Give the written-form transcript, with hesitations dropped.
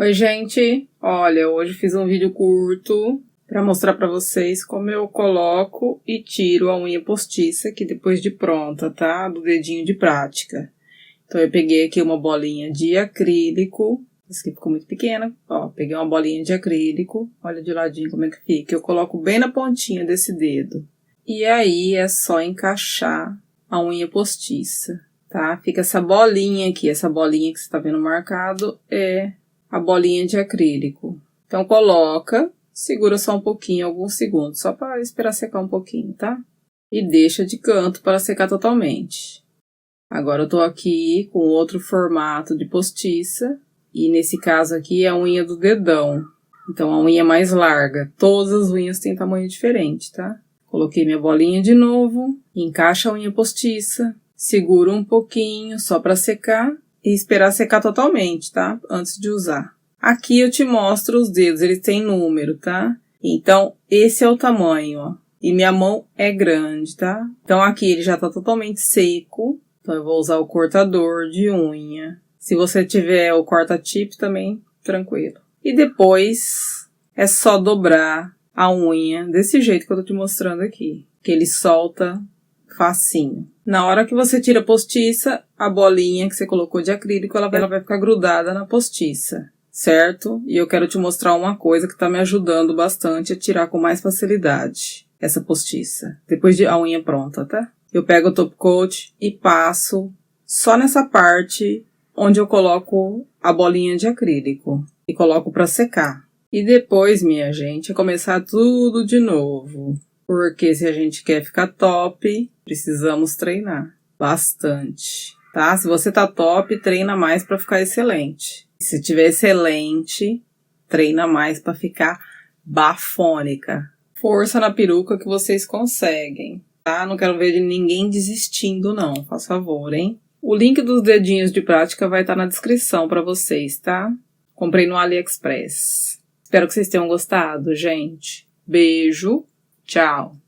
Oi, gente! Olha, hoje fiz um vídeo curto para mostrar para vocês como eu coloco e tiro a unha postiça aqui depois de pronta, tá? Do dedinho de prática. Então eu peguei aqui uma bolinha de acrílico, essa aqui ficou muito pequena, ó, peguei uma bolinha de acrílico, olha de ladinho como é que fica. Eu coloco bem na pontinha desse dedo. E aí é só encaixar a unha postiça, tá? Fica essa bolinha aqui, essa bolinha que você tá vendo marcado é a bolinha de acrílico. Então coloca, segura só um pouquinho, alguns segundos, só para esperar secar um pouquinho, tá? E deixa de canto para secar totalmente. Agora eu tô aqui com outro formato de postiça, e nesse caso aqui é a unha do dedão. Então a unha mais larga, todas as unhas têm tamanho diferente, tá? Coloquei minha bolinha de novo, encaixa a unha postiça, segura um pouquinho só para secar e esperar secar totalmente, tá? Antes de usar. Aqui eu te mostro os dedos, eles têm número, tá? Então, esse é o tamanho, ó. E minha mão é grande, tá? Então, aqui ele já tá totalmente seco. Então, eu vou usar o cortador de unha. Se você tiver o corta-tip também, tranquilo. E depois, é só dobrar a unha desse jeito que eu tô te mostrando aqui. Que ele solta facinho. Na hora que você tira a postiça, a bolinha que você colocou de acrílico, ela vai ficar grudada na postiça, certo? E eu quero te mostrar uma coisa que tá me ajudando bastante a tirar com mais facilidade essa postiça. Depois de a unha pronta, tá? Eu pego o top coat e passo só nessa parte onde eu coloco a bolinha de acrílico. E coloco pra secar. E depois, minha gente, é começar tudo de novo. Porque se a gente quer ficar top, precisamos treinar bastante, tá? Se você tá top, treina mais para ficar excelente. Se tiver excelente, treina mais para ficar bafônica. Força na peruca que vocês conseguem, tá? Não quero ver de ninguém desistindo, não. Faz favor, hein? O link dos dedinhos de prática vai estar na descrição para vocês, tá? Comprei no AliExpress. Espero que vocês tenham gostado, gente. Beijo. Tchau!